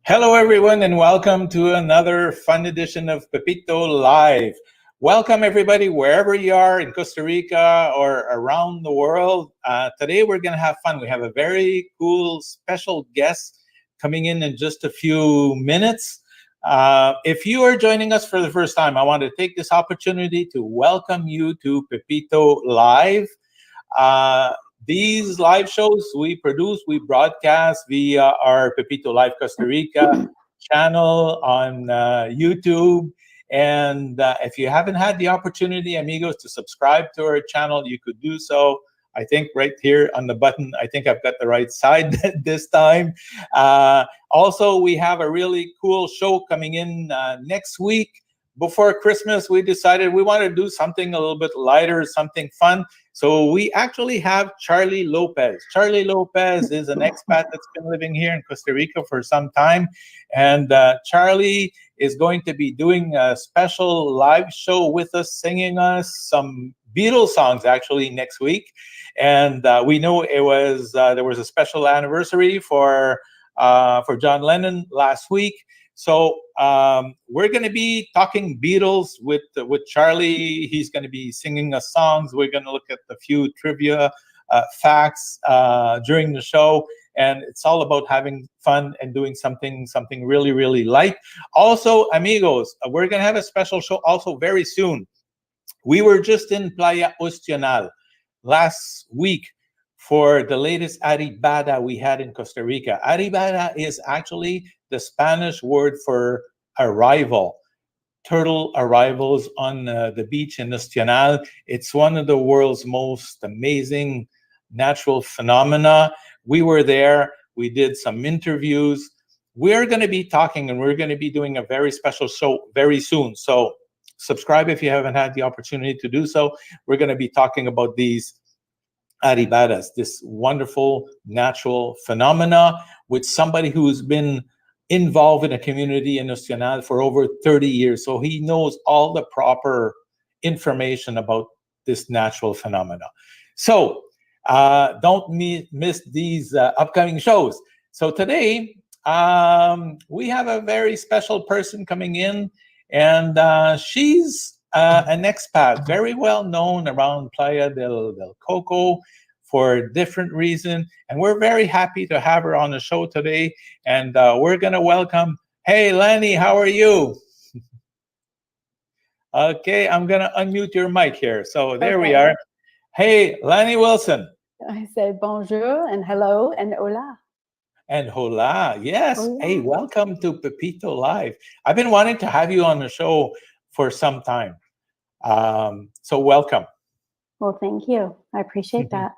Hello, everyone, and welcome to another fun edition of Pepito Live. Welcome, everybody, wherever you are in Costa Rica or around the world. Today, we're going to have fun. We have a very cool special guest coming in just a few minutes. If you are joining us for the first time, I want to take this opportunity to welcome you to Pepito Live. These live shows we broadcast via our Pepito Live Costa Rica channel on YouTube. And if you haven't had the opportunity, amigos, to subscribe to our channel, you could do so. I think right here on the button, I think I've got the right side this time. Also, we have a really cool show coming in next week. Before Christmas, we decided we want to do something a little bit lighter, something fun. So we actually have Charlie Lopez. Charlie Lopez is an expat that's been living here in Costa Rica for some time. And Charlie is going to be doing a special live show with us, singing us some Beatles songs actually next week. And we know it was there was a special anniversary for John Lennon last week. So we're going to be talking Beatles with Charlie. He's going to be singing us songs. We're going to look at a few trivia facts during the show. And it's all about having fun and doing something really, really light. Also, amigos, we're going to have a special show also very soon. We were just in Playa Ostional last week for the latest arribada we had in Costa Rica. Arribada is actually the Spanish word for arrival. Turtle arrivals on the beach in Ostional. It's one of the world's most amazing natural phenomena. We were there. We did some interviews. We're going to be talking and we're going to be doing a very special show very soon. So subscribe if you haven't had the opportunity to do so. We're going to be talking about these arribadas, this wonderful natural phenomena with somebody who's been involved in a community in Ostional for over 30 years. So he knows all the proper information about this natural phenomena. So don't miss these upcoming shows. So today, we have a very special person coming in, and she's an expat, very well known around Playa del Coco for different reasons. And we're very happy to have her on the show today. And we're going to welcome, hey, Lani, how are you? Okay, I'm going to unmute your mic here. So there we are. Hey, Lani Wilson. I say bonjour and hello and hola. And hola, yes. Hola. Hey, welcome to Pepito Live. I've been wanting to have you on the show for some time. So welcome. Well, thank you. I appreciate that.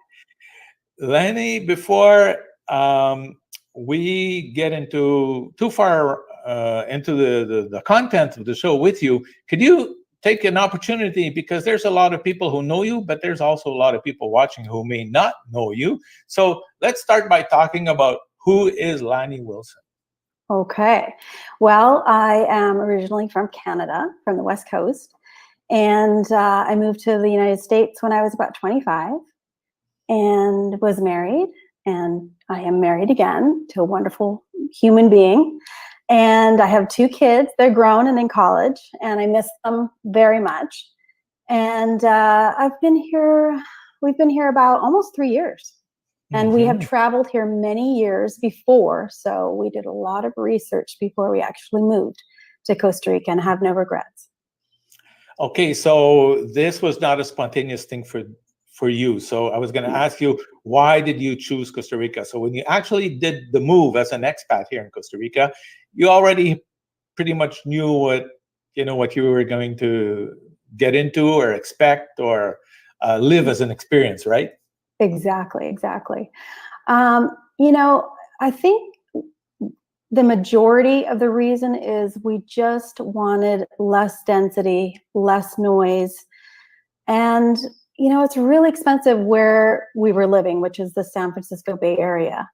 Lani, before we get into too far into the content of the show with you, could you take an opportunity, because there's a lot of people who know you, but there's also a lot of people watching who may not know you. So let's start by talking about who is Lani Wilson. Okay. Well, I am originally from Canada, from the West Coast. And I moved to the United States when I was about 25 and was married. And I am married again to a wonderful human being. And I have 2 kids. They're grown and in college, and I miss them very much. And we've been here about almost 3 years. And we have traveled here many years before. So we did a lot of research before we actually moved to Costa Rica and have no regrets. Okay, so this was not a spontaneous thing for you. So I was going to ask you, why did you choose Costa Rica? So when you actually did the move as an expat here in Costa Rica, you already pretty much knew what you were going to get into or expect or live as an experience, right? Exactly. I think the majority of the reason is we just wanted less density, less noise. And, it's really expensive where we were living, which is the San Francisco Bay Area.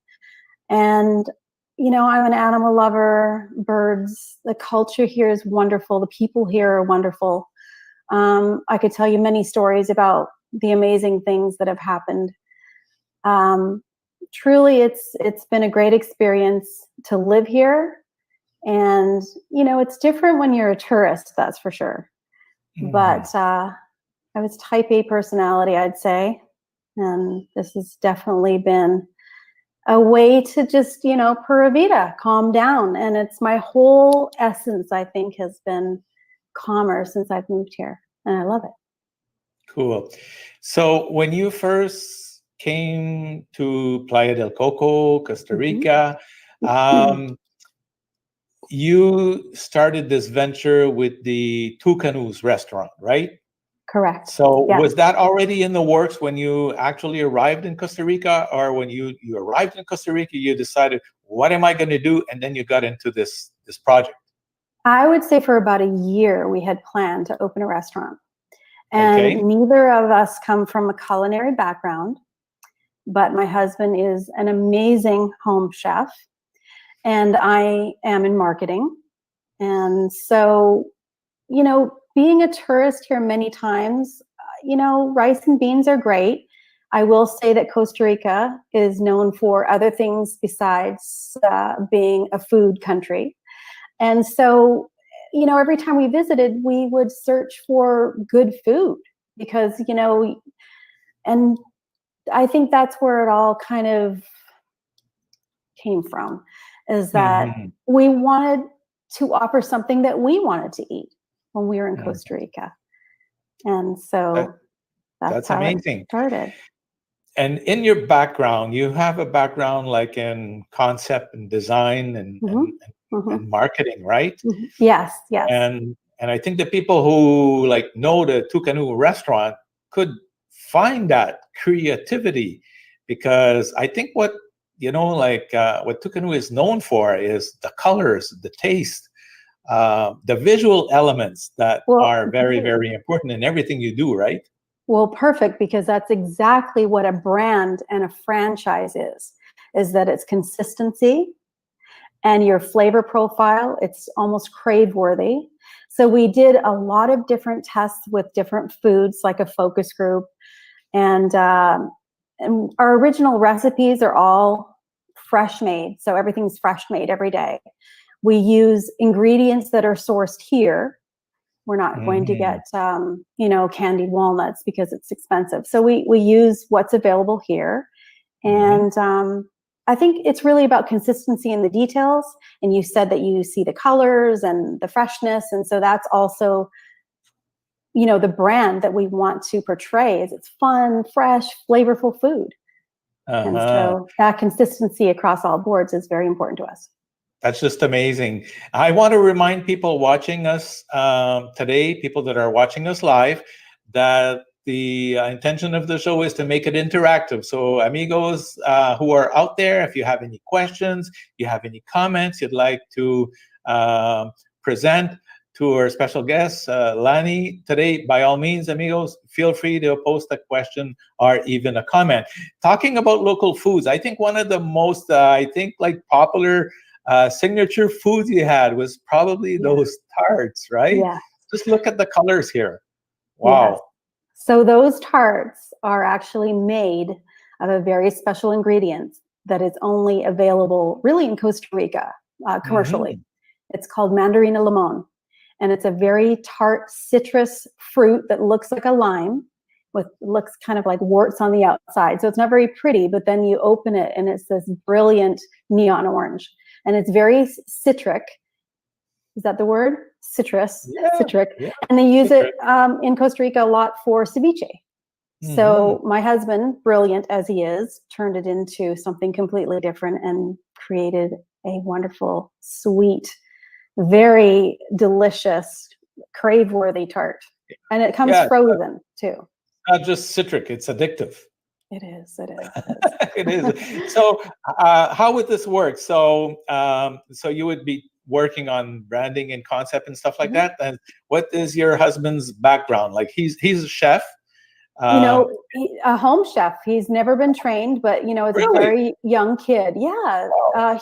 And, I'm an animal lover, birds. The culture here is wonderful. The people here are wonderful. I could tell you many stories about the amazing things that have happened. Truly, it's been a great experience to live here And, it's different when you're a tourist, that's for sure. But I was type A personality, I'd say. And this has definitely been a way to just, Pura Vida, calm down. And it's my whole essence, I think, has been calmer since I've moved here. And I love it. Cool. So when you first came to Playa del Coco, Costa Rica, you started this venture with the Toucanoos Restaurant, right? Correct. So Yeah. was that already in the works when you actually arrived in Costa Rica, or when you arrived in Costa Rica, you decided, what am I going to do? And then you got into this project. I would say for about a year, we had planned to open a restaurant. And neither of us come from a culinary background, but my husband is an amazing home chef, and I am in marketing. And so, being a tourist here many times, rice and beans are great. I will say that Costa Rica is known for other things besides being a food country. And so, every time we visited, we would search for good food because, and I think that's where it all kind of came from, is that we wanted to offer something that we wanted to eat when we were in Costa Rica. And so that's how amazing. It started. And in your background, you have a background like in concept and design and marketing, right? Yes. And I think the people who know the Toucanoos Restaurant could find that creativity, because I think what Toucanoos is known for is the colors, the taste, the visual elements that are very, very important in everything you do, right? Well, perfect, because that's exactly what a brand and a franchise is that it's consistency and your flavor profile. It's almost crave-worthy. So we did a lot of different tests with different foods, like a focus group. And our original recipes are all fresh made. So everything's fresh made every day. We use ingredients that are sourced here. We're not going to get, candied walnuts because it's expensive. So we use what's available here. And I think it's really about consistency in the details. And you said that you see the colors and the freshness. And so that's also, the brand that we want to portray is it's fun, fresh, flavorful food. And so that consistency across all boards is very important to us. That's just amazing. I want to remind people watching us today, people that are watching us live, that the intention of the show is to make it interactive. So amigos who are out there, if you have any questions, you have any comments you'd like to present to our special guest, Lani, today, by all means, amigos, feel free to post a question or even a comment. Talking about local foods, I think one of the most, popular signature foods you had was probably those tarts, right? Yeah. Just look at the colors here. Wow. Yes. So those tarts are actually made of a very special ingredient that is only available really in Costa Rica commercially. It's called mandarina limon. And it's a very tart citrus fruit that looks like a lime, looks kind of like warts on the outside. So it's not very pretty, but then you open it and it's this brilliant neon orange. And it's very citric. Is that the word? Citrus, citric. Yeah. And they use it in Costa Rica a lot for ceviche. So my husband, brilliant as he is, turned it into something completely different and created a wonderful, sweet, very delicious, crave-worthy tart. And it comes frozen too. Not just citric, it's addictive. It is. It is. So how would this work? So so you would be working on branding and concept and stuff like that. And what is your husband's background? Like he's a chef. A home chef. He's never been trained, but as a very young kid,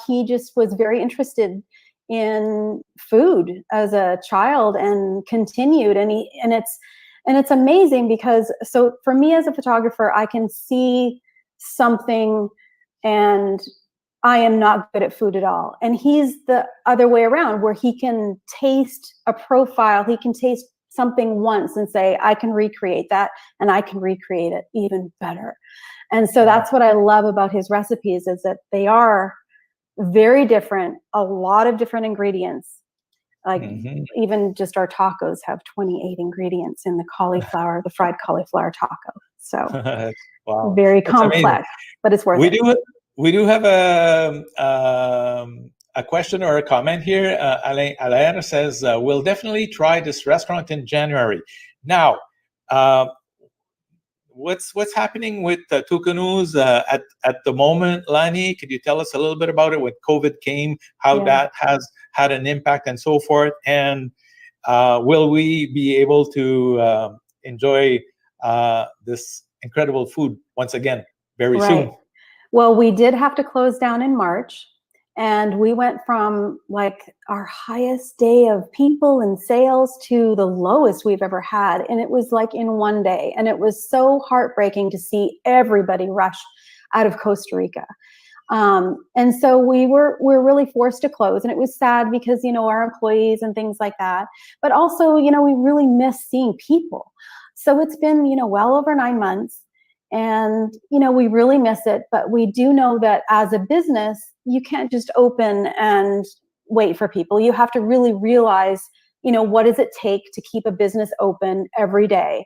he just was very interested in food as a child and continued. And it's amazing because so for me as a photographer, I can see something and I am not good at food at all. And he's the other way around, where he can taste a profile, he can taste something once and say, I can recreate that, and I can recreate it even better. And so that's what I love about his recipes, is that they are very different, a lot of different ingredients. Like even just our tacos have 28 ingredients in the fried cauliflower taco. So Wow, very that's amazing. complex, but it's worth it. We do have a question or a comment here. Alain says, we'll definitely try this restaurant in January. Now, what's happening with Toucanoos at the moment, Lani? Could you tell us a little bit about it? When COVID came, how that has had an impact and so forth, and will we be able to enjoy this incredible food once again very soon? Well, we did have to close down in March, and we went from like our highest day of people and sales to the lowest we've ever had. And it was like in one day. And it was so heartbreaking to see everybody rush out of Costa Rica. And so we're really forced to close. And it was sad because, you know, our employees and things like that. But also, you know, we really miss seeing people. So it's been, you know, well over 9 months. And, you know, we really miss it, but we do know that as a business, you can't just open and wait for people. You have to really realize, you know, what does it take to keep a business open every day?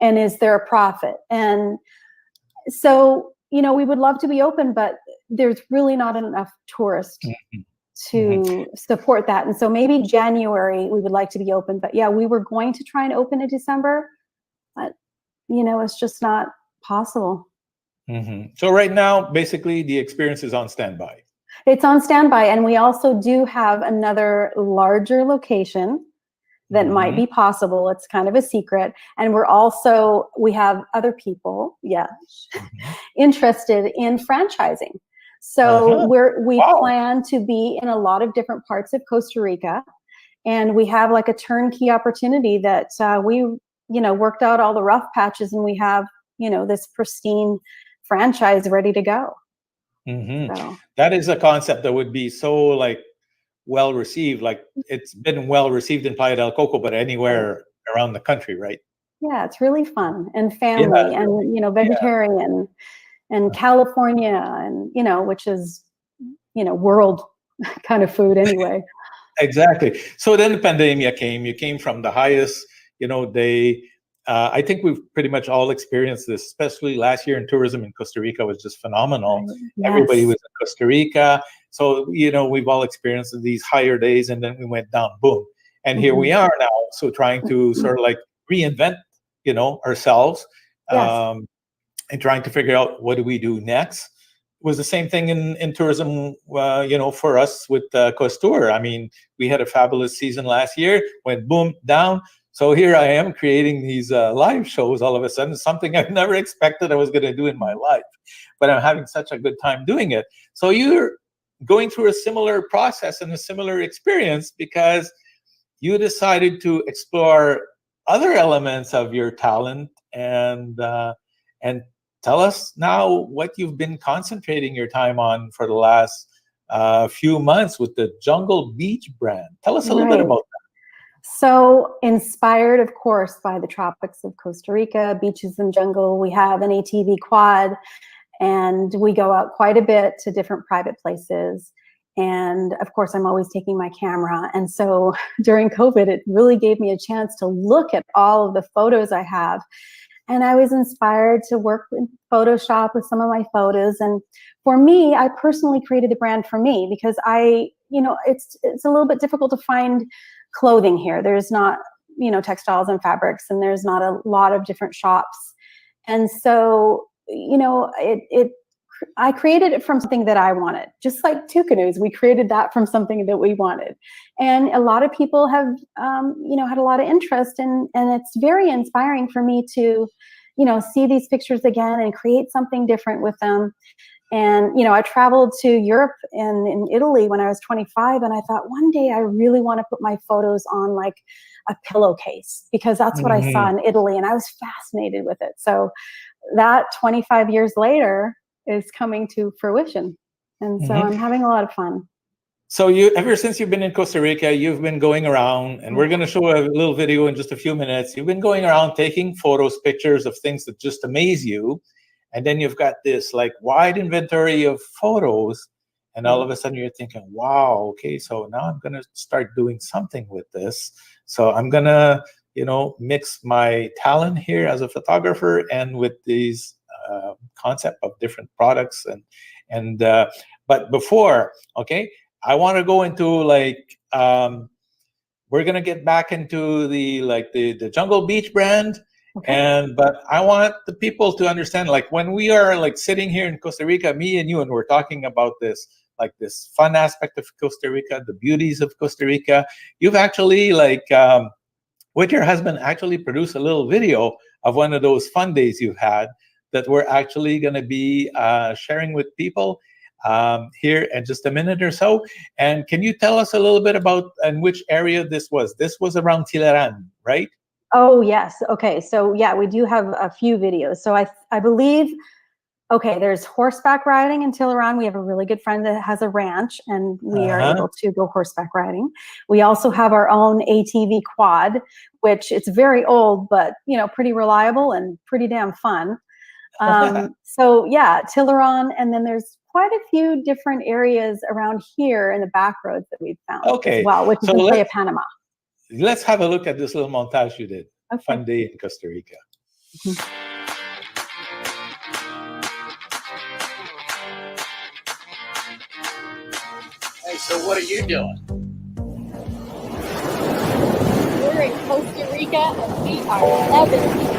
And is there a profit? And so, you know, we would love to be open, but there's really not enough tourists to support that. And so maybe January we would like to be open, but yeah, we were going to try and open in December, but, you know, it's just not possible. So right now, basically, the experience is on standby. It's on standby, and we also do have another larger location that might be possible. It's kind of a secret, and we have other people, interested in franchising. So we plan to be in a lot of different parts of Costa Rica, and we have like a turnkey opportunity that we, you know, worked out all the rough patches, and we have, you know, this pristine franchise ready to go. So. That is a concept that would be so like well received. Like it's been well received in Playa del Coco, but anywhere around the country, right? Yeah, it's really fun and family and, you know, vegetarian and California, and, you know, which is, you know, world kind of food anyway. Exactly. So then the pandemic came. You came from the highest, you know, I think we've pretty much all experienced this, especially last year in tourism in Costa Rica was just phenomenal. Everybody was in Costa Rica. So, you know, we've all experienced these higher days, and then we went down, boom. And here we are now. So trying to sort of like reinvent, you know, ourselves and trying to figure out what do we do next. It was the same thing in tourism, you know, for us with Costur. I mean, we had a fabulous season last year, went boom, down. So here I am creating these live shows all of a sudden, something I've never expected I was going to do in my life, but I'm having such a good time doing it. So you're going through a similar process and a similar experience because you decided to explore other elements of your talent and tell us now what you've been concentrating your time on for the last few months with the Jungle Beach brand. Tell us a little bit about that. So inspired, of course, by the tropics of Costa Rica, beaches and jungle. We have an ATV quad, and we go out quite a bit to different private places. And of course, I'm always taking my camera. And so during COVID, it really gave me a chance to look at all of the photos I have. And I was inspired to work in Photoshop with some of my photos. And for me, I personally created the brand for me because you know, it's a little bit difficult to find clothing here. There's not, you know, textiles and fabrics, and there's not a lot of different shops. And so, you know, I created it from something that I wanted, just like Toucanoos. We created that from something that we wanted. And a lot of people have, you know, had a lot of interest, and it's very inspiring for me to, you know, see these pictures again and create something different with them. And, you know, I traveled to Europe and in Italy when I was 25, and I thought one day I really want to put my photos on like a pillowcase because that's what I saw in Italy, and I was fascinated with it. So that 25 years later is coming to fruition. And so I'm having a lot of fun. So ever since you've been in Costa Rica, you've been going around, and we're going to show a little video in just a few minutes. You've been going around taking photos, pictures of things that just amaze you. And then you've got this like wide inventory of photos. And all of a sudden you're thinking, wow, okay, so now I'm going to start doing something with this. So I'm going to, mix my talent here as a photographer and with these concept of different products. But before, okay, I want to go into we're gonna get back into the Jungle Beach brand, but I want the people to understand, like when we are like sitting here in Costa Rica, me and you, and we're talking about this fun aspect of Costa Rica, the beauties of Costa Rica. You've actually with your husband actually produced a little video of one of those fun days you've had that we're actually going to be sharing with people here in just a minute or so. And can you tell us a little bit about in which area this was? This was around Tilaran, right? Oh, yes. Okay. So yeah, we do have a few videos. So I believe, okay, there's horseback riding in Tilaran. We have a really good friend that has a ranch, and we are able to go horseback riding. We also have our own ATV quad, which it's very old, but pretty reliable and pretty damn fun. So yeah, Tilaran, and then there's quite a few different areas around here in the back roads that we've found as well, which is in Playa Panama. Let's have a look at this little montage you did. Okay. Fun day in Costa Rica. Hey, so what are you doing? We're in Costa Rica and we are loving it.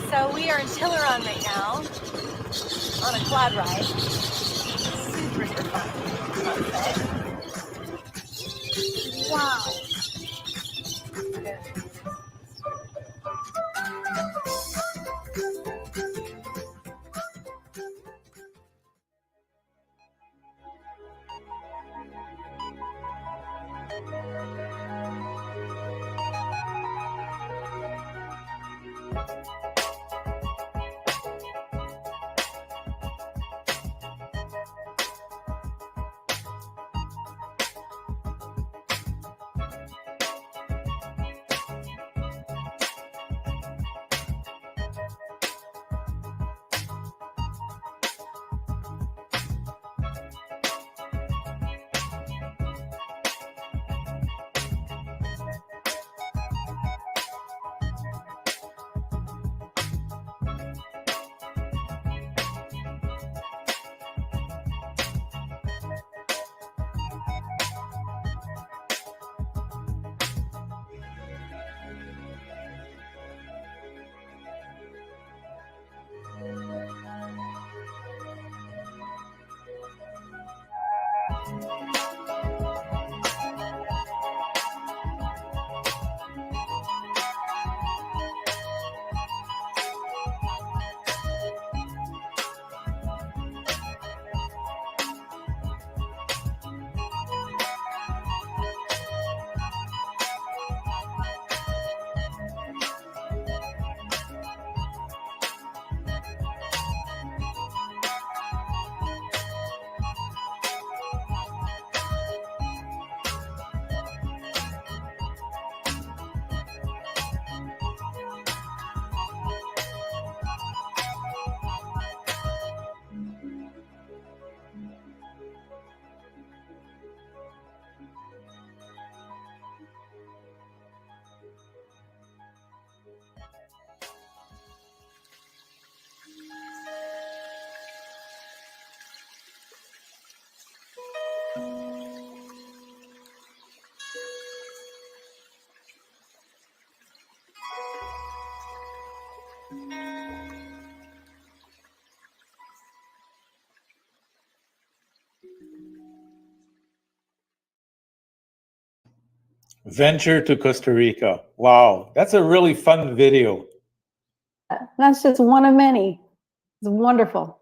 So we are in Tilaran right now on a quad ride. Super fun. Wow. Venture to Costa Rica. Wow, that's a really fun video. That's just one of many. It's wonderful.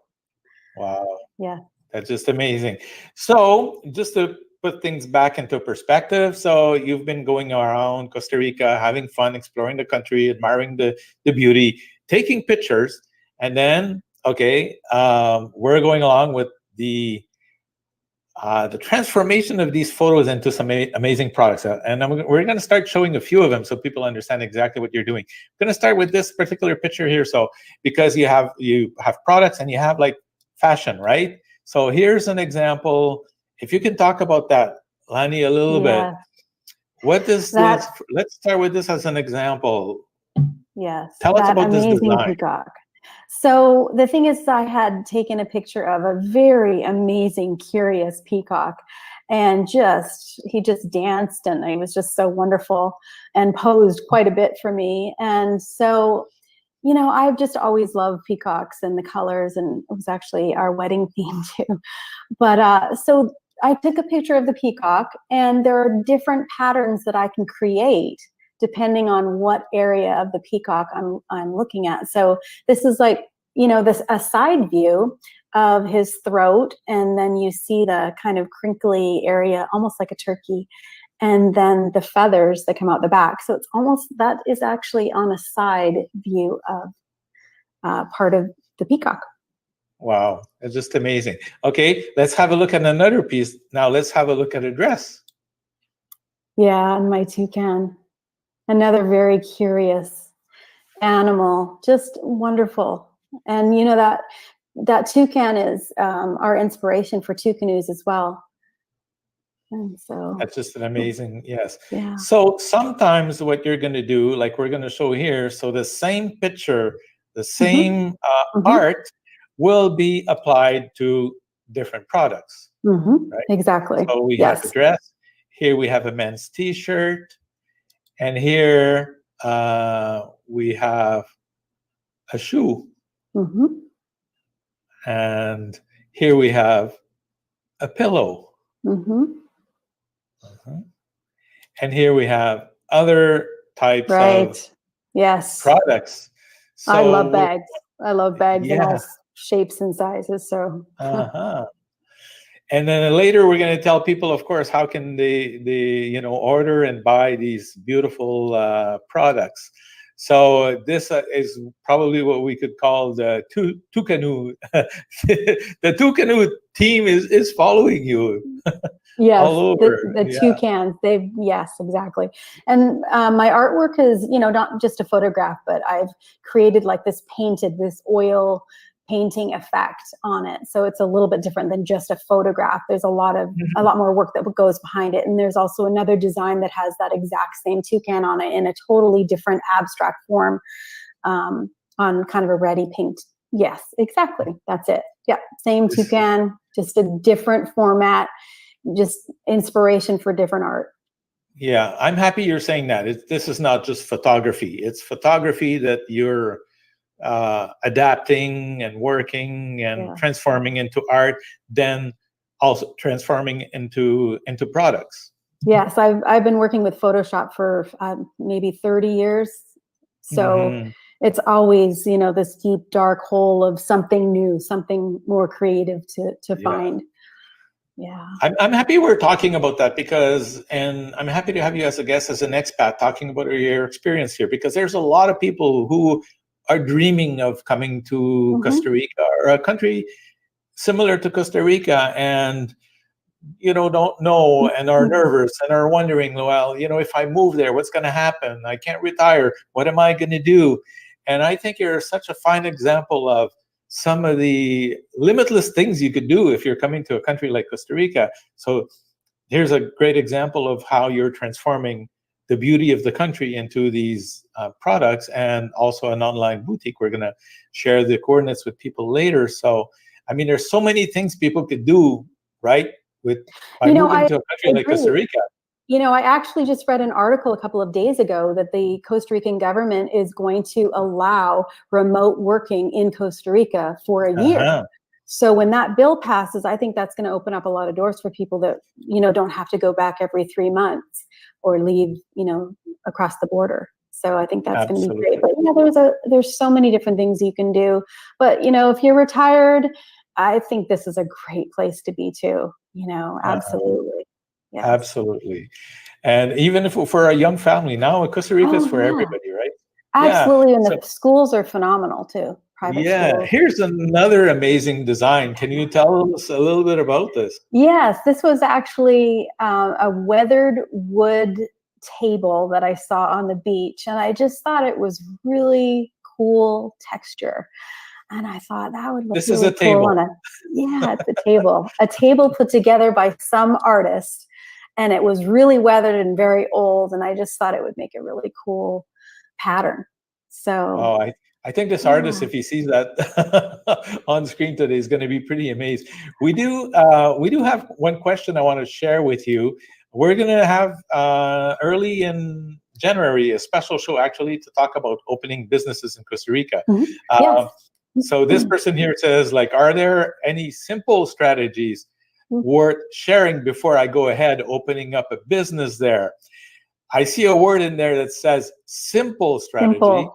Wow. Yeah. That's just amazing. So just to put things back into perspective, so you've been going around Costa Rica, having fun, exploring the country, admiring the beauty, taking pictures, and then, okay, we're going along with the transformation of these photos into some amazing products. And we're going to start showing a few of them so people understand exactly what you're doing. I'm going to start with this particular picture here. So because you have products and you have like fashion, right? So here's an example. If you can talk about that, Lani, a little bit. What does this, let's start with this as an example. Yes. Tell us about this amazing design. peacock. So the thing is, I had taken a picture of a very amazing, curious peacock, and he just danced, and it was just so wonderful, and posed quite a bit for me. And so, you know, I've just always loved peacocks and the colors, and it was actually our wedding theme too. But so I took a picture of the peacock, and there are different patterns that I can create depending on what area of the peacock I'm looking at. So this is like, you know, a side view of his throat, and then you see the kind of crinkly area, almost like a turkey, and then the feathers that come out the back. So it's almost, that is actually on a side view of part of the peacock. Wow, it's just amazing. Okay, let's have a look at another piece. Now let's have a look at a dress. Yeah, and my toucan. Another very curious animal, just wonderful. And you know, that toucan is our inspiration for Toucanoos as well. And so that's just an amazing, yes. Yeah. So sometimes what you're going to do, like we're going to show here, so the same picture, the same art will be applied to different products. Right? Exactly. So we have a dress. Here we have a men's t-shirt. And here we have a shoe. And here we have a pillow. And here we have other types of products. So, I love bags. I love bags in all shapes and sizes. So. And then later we're going to tell people, of course, how can they order and buy these beautiful products. So this is probably what we could call the Toucanoo. The Toucanoo team is following you. Yes, all over. the toucans. Yes, exactly. And my artwork is, you know, not just a photograph, but I've created like this oil painting effect on it. So it's a little bit different than just a photograph. There's a lot more work that goes behind it. And there's also another design that has that exact same toucan on it in a totally different abstract form, on kind of a ready paint. Yes, exactly. That's it. Yeah. Same toucan, just a different format, just inspiration for different art. Yeah. I'm happy you're saying that. This is not just photography. It's photography that you're adapting and working and transforming into art, then also transforming into products. Yes, I've been working with Photoshop for maybe 30 years. So it's always, you know, this deep dark hole of something new, something more creative to find. Yeah. I'm happy we're talking about that and I'm happy to have you as a guest, as an expat, talking about your experience here, because there's a lot of people who are dreaming of coming to Costa Rica or a country similar to Costa Rica, and don't know and are nervous and are wondering, well, if I move there, what's going to happen? I can't retire. What am I going to do? And I think you're such a fine example of some of the limitless things you could do if you're coming to a country like Costa Rica. So here's a great example of how you're transforming the beauty of the country into these products, and also an online boutique. We're going to share the coordinates with people later. So, I mean, there's so many things people could do, right? By moving to a country like Costa Rica. You know, I actually just read an article a couple of days ago that the Costa Rican government is going to allow remote working in Costa Rica for a year. So when that bill passes, I think that's going to open up a lot of doors for people that, don't have to go back every 3 months or leave, across the border. So I think that's going to be Absolutely. great. But there's so many different things you can do. But, if you're retired, I think this is a great place to be too, absolutely. Yes. Absolutely. And even if for a young family now, Costa Rica is for everybody, right? Absolutely. And So, the schools are phenomenal too. Private schools. Here's another amazing design. Can you tell us a little bit about this? Yes, this was actually a weathered wood table that I saw on the beach. And I just thought it was really cool texture. And I thought that would look This really is a table. cool. It's a table. A table put together by some artist. And it was really weathered and very old. And I just thought it would make a really cool pattern. So I think this artist, if he sees that on screen today, is going to be pretty amazed. We do have one question I want to share with you. We're going to have early in January a special show actually to talk about opening businesses in Costa Rica. Yes. So this person here says, are there any simple strategies worth sharing before I go ahead opening up a business there? I see a word in there that says simple strategy.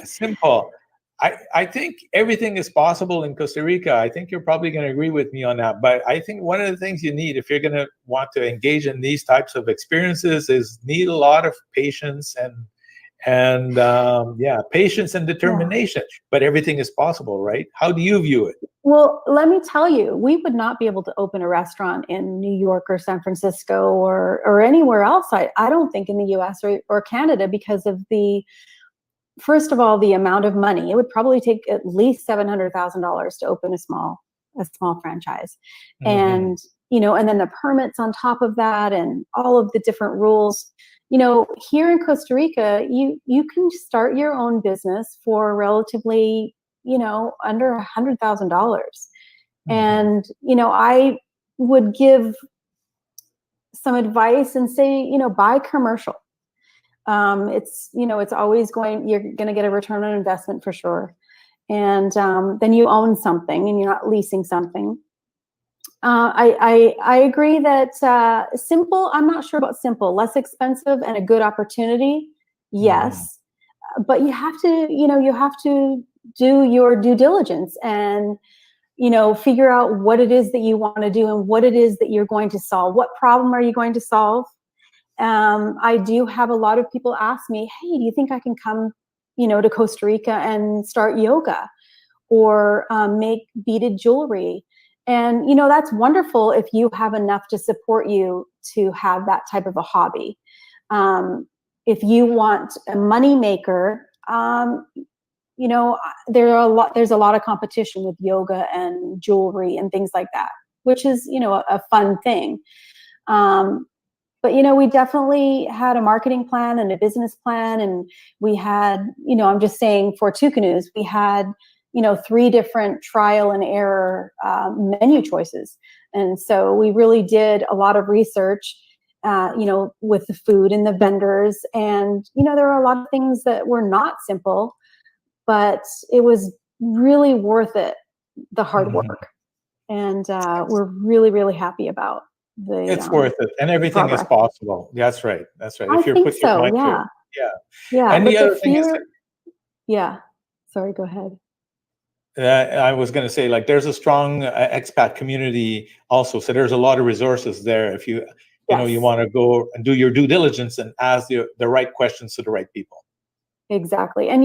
Simple. I think everything is possible in Costa Rica. I think you're probably going to agree with me on that. But I think one of the things you need if you're going to want to engage in these types of experiences is need a lot of patience and patience and determination. But everything is possible, right? How do you view it? Well, let me tell you, we would not be able to open a restaurant in New York or San Francisco or anywhere else. I don't think in the US or Canada because of first of all, the amount of money. It would probably take at least $700,000 to open a small franchise. And, and then the permits on top of that and all of the different rules. Here in Costa Rica, you can start your own business for relatively, under $100,000. And, I would give some advice and say, buy commercial. It's always you're going to get a return on investment for sure. And then you own something and you're not leasing something. I agree that simple, I'm not sure about simple, less expensive and a good opportunity. Yes. But you have to do your due diligence and, figure out what it is that you want to do and what it is that you're going to solve. What problem are you going to solve? I do have a lot of people ask me, hey, do you think I can come, to Costa Rica and start yoga or make beaded jewelry? And, that's wonderful if you have enough to support you to have that type of a hobby. If you want a money maker, there's a lot of competition with yoga and jewelry and things like that, which is, a fun thing. But, we definitely had a marketing plan and a business plan. And we had, I'm just saying for Toucanoos, we had, 3 different trial and error menu choices. And so we really did a lot of research, with the food and the vendors. And, there are a lot of things that were not simple, but it was really worth it, the hard work. And we're really, really happy about it's worth it, and everything progress. Is possible. That's right. If you think put so, your mind to it. Yeah. And but the other thing is sorry, go ahead. I was going to say, there's a strong expat community also, so there's a lot of resources there if you you want to go and do your due diligence and ask the right questions to the right people. Exactly. And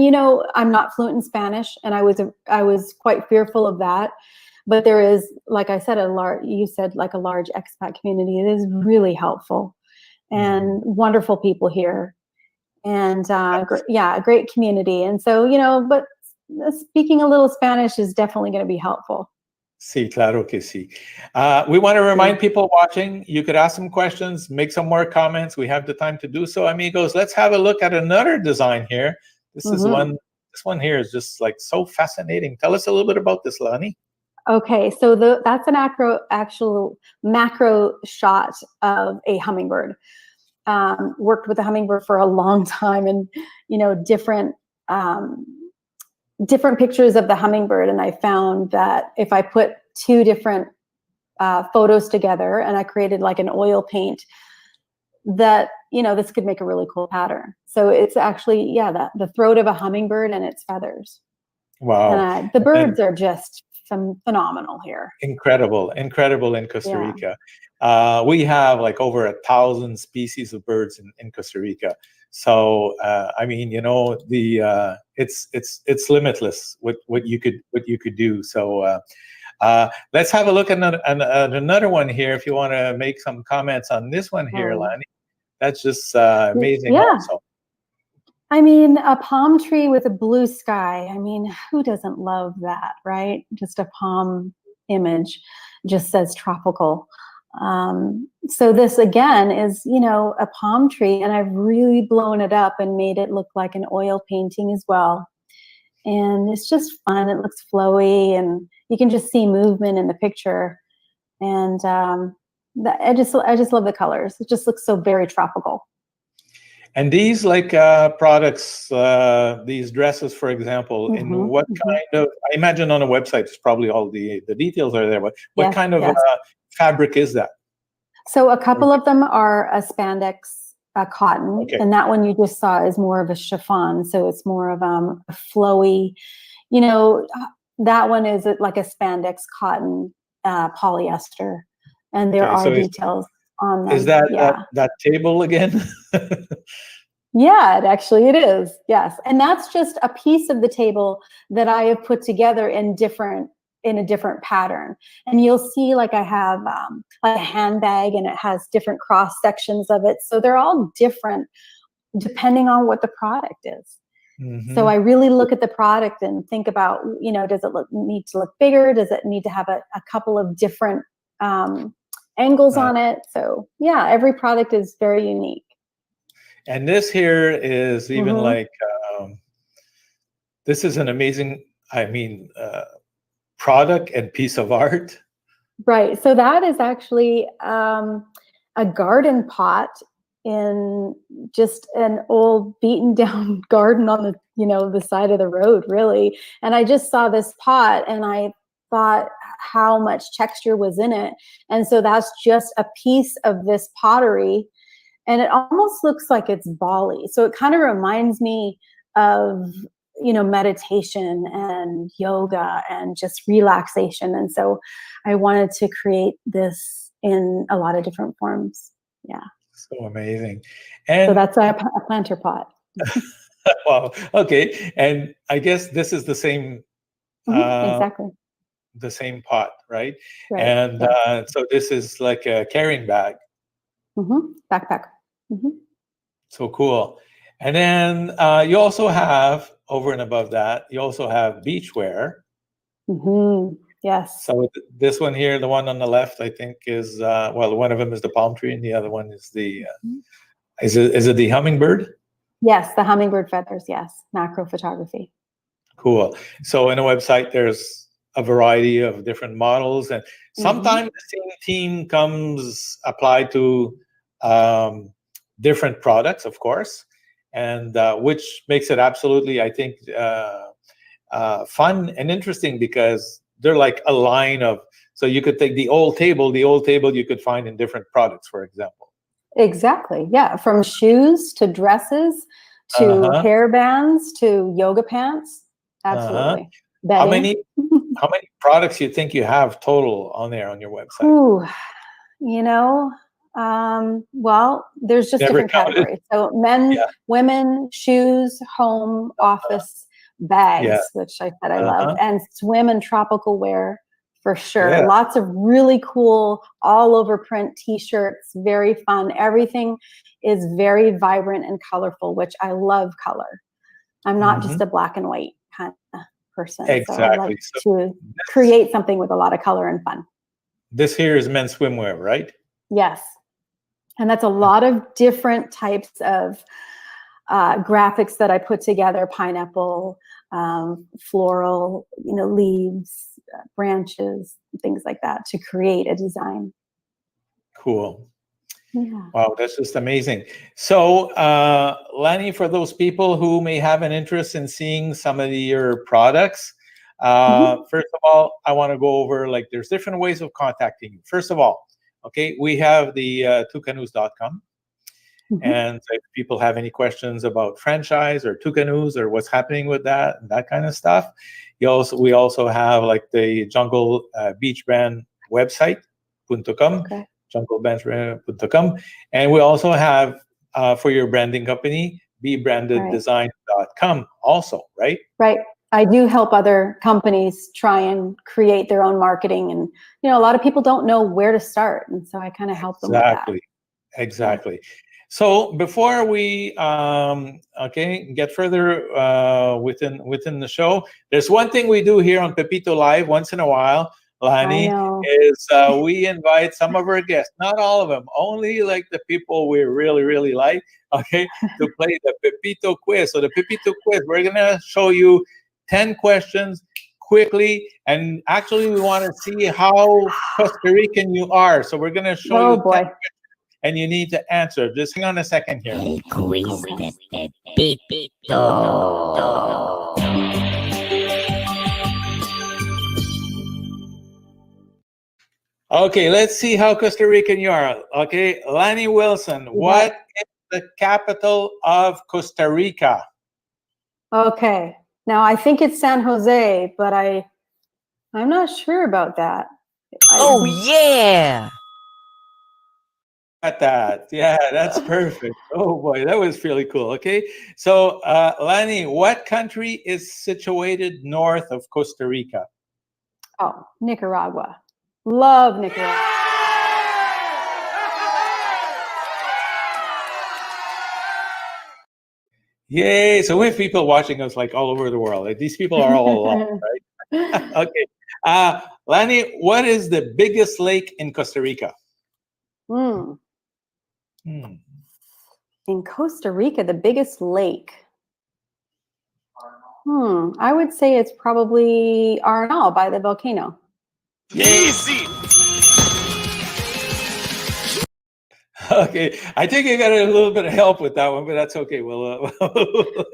I'm not fluent in Spanish, and I was quite fearful of that. But there is, like I said, a large expat community. It is really helpful and wonderful people here, and a great community. And so, but speaking a little Spanish is definitely going to be helpful. Sí, claro que sí. We want to remind people watching, you could ask some questions, make some more comments. We have the time to do so, amigos. Let's have a look at another design here. This is one. This one here is just so fascinating. Tell us a little bit about this, Lani. Okay, so that's an actual macro shot of a hummingbird. Worked with a hummingbird for a long time, and different pictures of the hummingbird. And I found that if I put two different photos together, and I created like an oil paint that, this could make a really cool pattern. So it's actually, the throat of a hummingbird and its feathers. Wow. And the birds are just phenomenal here. Incredible in Costa Rica. We have like over 1,000 species of birds in Costa Rica. So I mean, it's limitless what you could do. So let's have a look at another one here. If you want to make some comments on this one here, Lani, that's just amazing. Also. I mean, a palm tree with a blue sky. I mean, who doesn't love that, right? Just a palm image just says tropical. So this again is, a palm tree, and I've really blown it up and made it look like an oil painting as well. And it's just fun. It looks flowy, and you can just see movement in the picture. And I just love the colors. It just looks so very tropical. And these products, these dresses, for example, in what kind of, I imagine on a website, it's probably all the details are there, but what kind of fabric is that? So a couple of them are a spandex cotton, and that one you just saw is more of a chiffon. So it's more of a flowy, that one is like a spandex cotton polyester, and there are details on them. Is that table again? Yeah, it is. Yes. And that's just a piece of the table that I have put together in a different pattern. And you'll see like I have like a handbag, and it has different cross sections of it. So they're all different depending on what the product is. So I really look at the product and think about, does it need to look bigger? Does it need to have a couple of different angles on it? So every product is very unique. And this here is even like, this is an amazing, product and piece of art. Right. So that is actually a garden pot in just an old beaten down garden on the side of the road, really. And I just saw this pot and I thought how much texture was in it. And so that's just a piece of this pottery. And it almost looks like it's Bali. So it kind of reminds me of, meditation and yoga and just relaxation. And so I wanted to create this in a lot of different forms. Yeah. So amazing. And so that's a planter pot. Wow. Okay. And I guess this is the same. Exactly. The same pot, right? And so this is like a carrying bag. Backpack. So cool. And then you also have, over and above that, you also have beachwear. Yes. So this one here, the one on the left, I think is, one of them is the palm tree and the other one is the, is it the hummingbird? Yes, the hummingbird feathers, yes. Macro photography. Cool. So in a website, there's a variety of different models, and sometimes the same theme comes applied to different products, of course, and which makes it absolutely, I think, fun and interesting because they're like a line of, so you could take the old table you could find in different products, for example. Exactly. Yeah. From shoes to dresses to hair bands to yoga pants. Absolutely. How many products you think you have total on there on your website? Ooh, well, there's just different categories. So men, women, shoes, home, office, bags, which I said I love, and swim and tropical wear for sure. Yeah. Lots of really cool all over print t-shirts, very fun. Everything is very vibrant and colorful, which I love color. I'm not just a black and white kind of person. Exactly. So I like to create something with a lot of color and fun. This here is men's swimwear, right? Yes. And that's a lot of different types of graphics that I put together, pineapple, floral, leaves, branches, things like that to create a design. Cool. Yeah. Wow, that's just amazing. So, Lani, for those people who may have an interest in seeing some of your products, First of all, I want to go over, like, there's different ways of contacting you. First of all, okay, we have the toucanoos.com. And if people have any questions about franchise or Toucanoos or what's happening with that and that kind of stuff, we also have like the Jungle Beach Brand website, .com, junglebeachbrand.com, and we also have for your branding company, bebrandeddesign.com also, right? Right. I do help other companies try and create their own marketing, and a lot of people don't know where to start, and so I kind of help them with that. Exactly. So before we get further within the show, there's one thing we do here on Pepito Live once in a while, Lani, is we invite some of our guests, not all of them, only like the people we really, really like, okay, to play the Pepito quiz. So the Pepito quiz, we're gonna show you 10 questions quickly, and actually we want to see how Costa Rican you are. So we're gonna show you 10 questions, and you need to answer. Just hang on a second here. El quiz de Pepito. Okay, let's see how Costa Rican you are. Okay, Lani Wilson, what is the capital of Costa Rica? Okay, now I think it's San Jose, but I'm not sure about that. Oh yeah! At that, yeah, that's perfect. Oh boy, that was really cool. Okay, so Lani, what country is situated north of Costa Rica? Oh, Nicaragua. Love Nicaragua. Yay! So we have people watching us like all over the world. Like, these people are all alone, right? Okay, Lani, what is the biggest lake in Costa Rica? In Costa Rica, the biggest lake. I would say it's probably Arenal by the volcano. Easy. Okay, I think you got a little bit of help with that one, but that's okay. We'll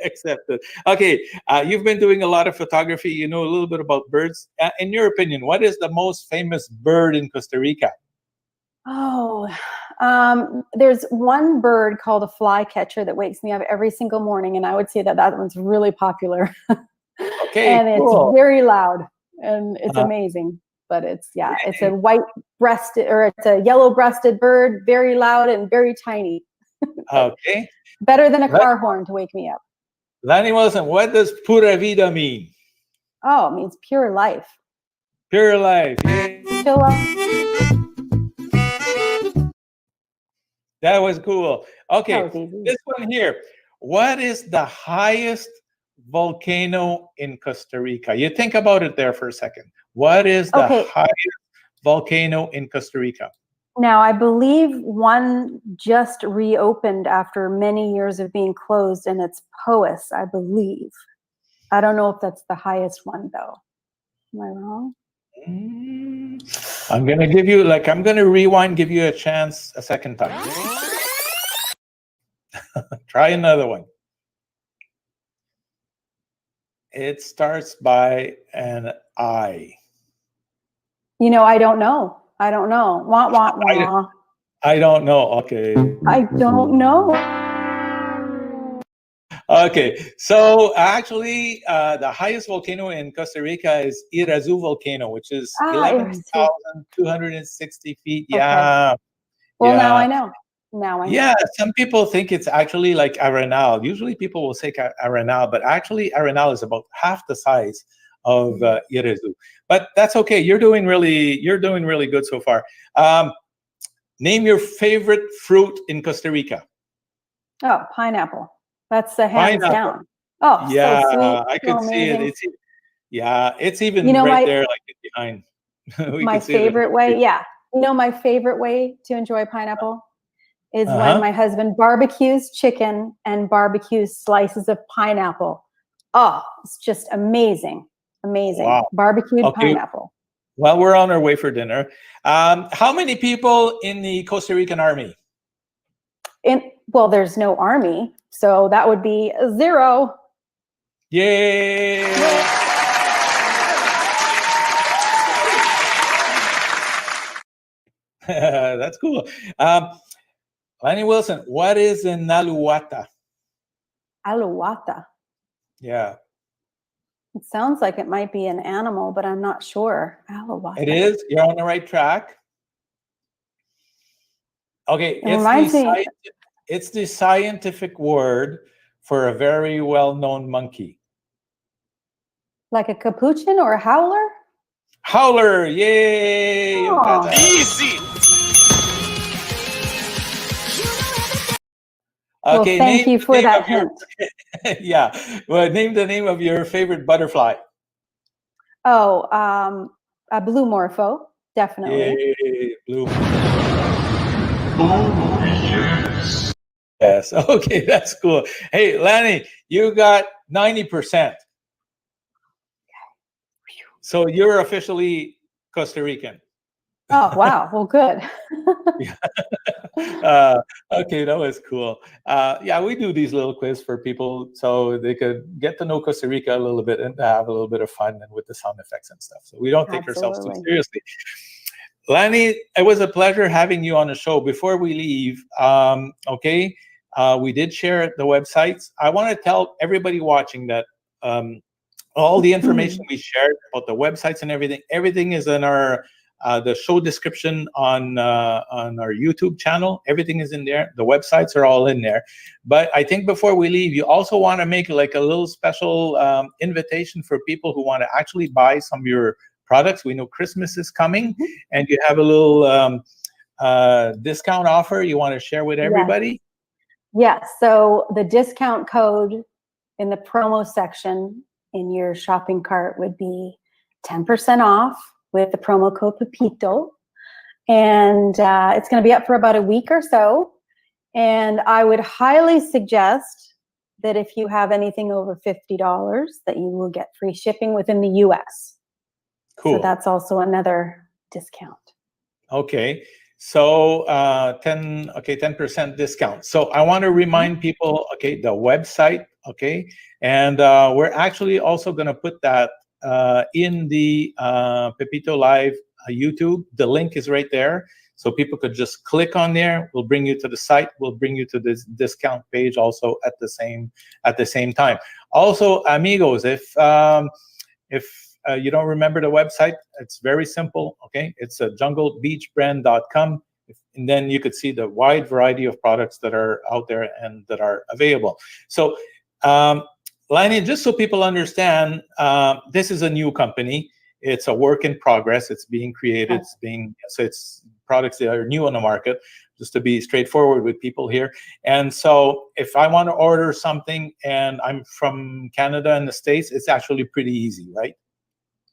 accept it. Okay, you've been doing a lot of photography. You know a little bit about birds. In your opinion, what is the most famous bird in Costa Rica? Oh, there's one bird called a flycatcher that wakes me up every single morning, and I would say that one's really popular. Okay, and cool. It's very loud, and it's amazing. But it's a white-breasted, or it's a yellow-breasted bird, very loud and very tiny. Okay. Better than a car horn to wake me up. Lani Wilson, what does Pura Vida mean? Oh, it means pure life. Pure life. Yay. That was cool. Okay, this one here. What is the highest volcano in Costa Rica? You think about it there for a second. What is the highest volcano in Costa Rica? Now, I believe one just reopened after many years of being closed, and it's Poas, I believe. I don't know if that's the highest one, though. Am I wrong? I'm going to give you, I'm going to rewind, give you a chance a second time. Try another one. It starts by an I. I don't know. I don't know. Wah, wah, wah. I don't know. Okay. I don't know. Okay. So actually, the highest volcano in Costa Rica is Irazu volcano, which is 11,260 feet. Okay. Yeah. Well, now I know. Yeah, some people think it's actually like Arenal. Usually people will say Arenal, but actually Arenal is about half the size of Irazu. But that's okay. You're doing really good so far. Name your favorite fruit in Costa Rica. Oh, pineapple. That's the hands down. Oh, yeah, so sweet. I could see it. It's even right there, like behind. My favorite way, my favorite way to enjoy pineapple is when my husband barbecues chicken and barbecues slices of pineapple. Oh, it's just amazing. Amazing. Wow. Barbecued pineapple. Well, we're on our way for dinner. How many people in the Costa Rican army? Well, there's no army, so that would be 0. Yay! That's cool. Lani Wilson, what is an aluata? Aluata. Yeah, It sounds like it might be an animal, but I'm not sure. Aluata. it is. You're on the right track. Okay, It reminds me, it's the scientific word for a very well-known monkey. like a capuchin or a howler. Howler, yay! You got Oh, that. Easy. well, Okay, thank name you the for name that of your hint. yeah. Well, name the name of your favorite butterfly. Oh, a blue morpho, definitely. Yay, blue. Yes. Okay, that's cool. Hey, Lani, you got 90%. So you're officially Costa Rican. Oh, wow. Well, good. Okay, that was cool. Yeah, we do these little quiz for people so they could get to know Costa Rica a little bit and have a little bit of fun and with the sound effects and stuff. So we don't take ourselves too Absolutely. seriously. Lani, it was a pleasure having you on the show. Before we leave, okay, we did share the websites. I want to tell everybody watching that all the information we shared about the websites and everything is in our the show description on our YouTube channel. Everything is in there. The websites are all in there. But I think before we leave, you also want to make like a little special invitation for people who want to actually buy some of your products. We know Christmas is coming, and you have a little discount offer you want to share with everybody. Yes. So the discount code in the promo section in your shopping cart would be 10% off with the promo code Pepito. And it's going to be up for about a week or so. And I would highly suggest that if you have anything over $50, that you will get free shipping within the US. Cool. So that's also another discount. Okay. So 10% discount. So I want to remind people, okay, the website, okay, and we're actually also going to put that in the Pepito Live YouTube. The link is right there, so people could just click on there. We'll bring you to the site. We'll bring you to this discount page also at the same time. Also, amigos, if you don't remember the website, it's very simple. Okay, it's junglebeachbrand.com, and then you could see the wide variety of products that are out there and that are available. So, Lani, just so people understand, this is a new company. It's a work in progress. It's being created. It's products that are new on the market. Just to be straightforward with people here. And so, if I want to order something and I'm from Canada and the States, it's actually pretty easy, right?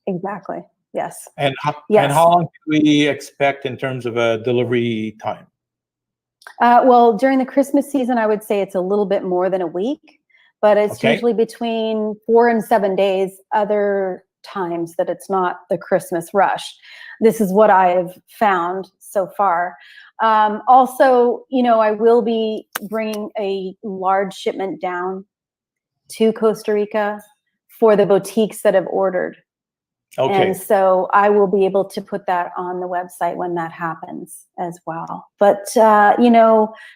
Exactly. Yes. And Yes. and how long do we expect in terms of a delivery time? Well, during the Christmas season, I would say it's a little bit more than a week, but it's Okay. usually between 4 and 7 days. Other times that it's not the Christmas rush. This is what I've found so far. Also, I will be bringing a large shipment down to Costa Rica for the boutiques that have ordered. Okay. And so I will be able to put that on the website when that happens as well. But,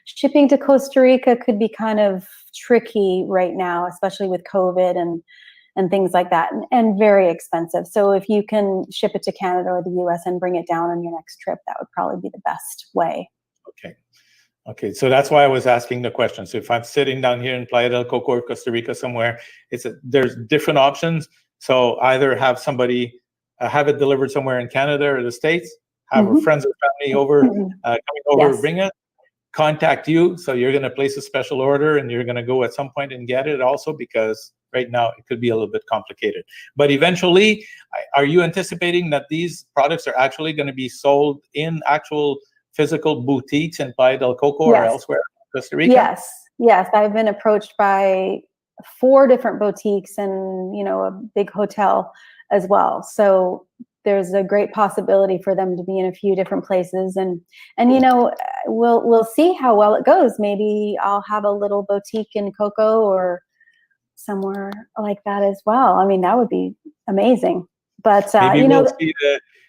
shipping to Costa Rica could be kind of tricky right now, especially with COVID and things like that, and very expensive. So if you can ship it to Canada or the US and bring it down on your next trip, that would probably be the best way. Okay, so that's why I was asking the question. So if I'm sitting down here in Playa del Coco or Costa Rica somewhere, there's different options. So either have somebody have it delivered somewhere in Canada or the States, have our friends or family over, coming over, Yes. bring it, contact you. So you're going to place a special order and you're going to go at some point and get it also, because right now it could be a little bit complicated. But eventually, are you anticipating that these products are actually going to be sold in actual physical boutiques in Playa del Coco or elsewhere in Costa Rica? Yes. I've been approached by 4 different boutiques and, a big hotel as well. So there's a great possibility for them to be in a few different places, and we'll see how well it goes. Maybe I'll have a little boutique in Coco or somewhere like that as well. I mean, that would be amazing. But Maybe you we'll know, see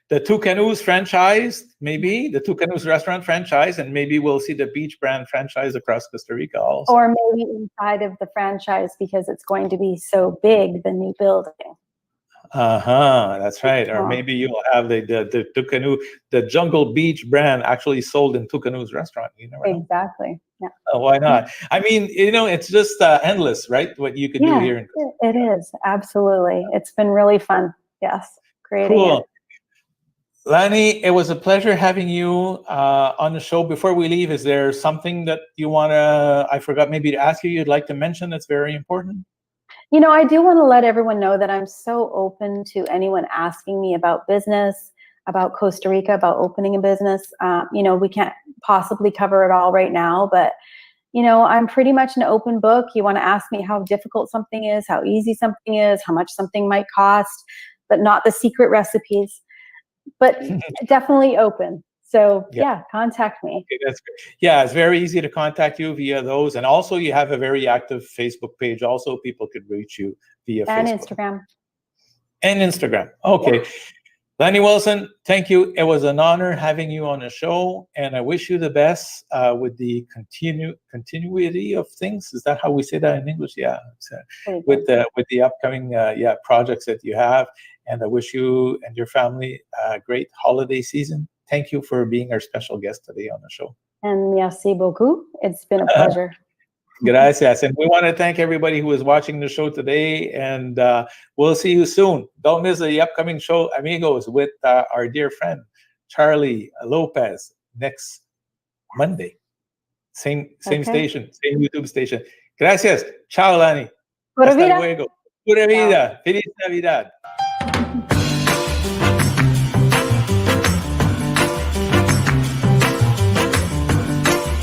the Toucanoos franchise, maybe the Toucanoos restaurant franchise, and maybe we'll see the beach brand franchise across Costa Rica also. or maybe inside of the franchise, because it's going to be so big, the new building. That's right. Or maybe you'll have the Toucanoo, the Jungle Beach brand actually sold in Toucanoos Restaurant. You never know. Exactly. Yeah. Oh, why not? I mean, it's just endless, right? What you could do here in Costa Rica. It is. Absolutely. It's been really fun. Yes. Creating it. Lani, it was a pleasure having you on the show. Before we leave, is there something that you want to, I forgot maybe to ask you, you'd like to mention that's very important? I do want to let everyone know that I'm so open to anyone asking me about business, about Costa Rica, about opening a business. We can't possibly cover it all right now, but I'm pretty much an open book. You want to ask me how difficult something is, how easy something is, how much something might cost, but not the secret recipes. But definitely open. So contact me. Okay, that's great. Yeah, it's very easy to contact you via those. And also you have a very active Facebook page. Also, people could reach you via and Facebook. Instagram. And Instagram. Okay. Yeah. Lani Wilson, thank you. It was an honor having you on the show. And I wish you the best with the continuity of things. Is that how we say that in English? Yeah. With the upcoming projects that you have. And I wish you and your family a great holiday season. Thank you for being our special guest today on the show. And merci beaucoup. It's been a pleasure. Gracias. And we want to thank everybody who is watching the show today. And we'll see you soon. Don't miss the upcoming show, amigos, with our dear friend, Charlie Lopez, next Monday. Same station, same YouTube station. Gracias. Ciao, Lani. Pura Hasta vida. luego. Pura vida. Feliz Navidad.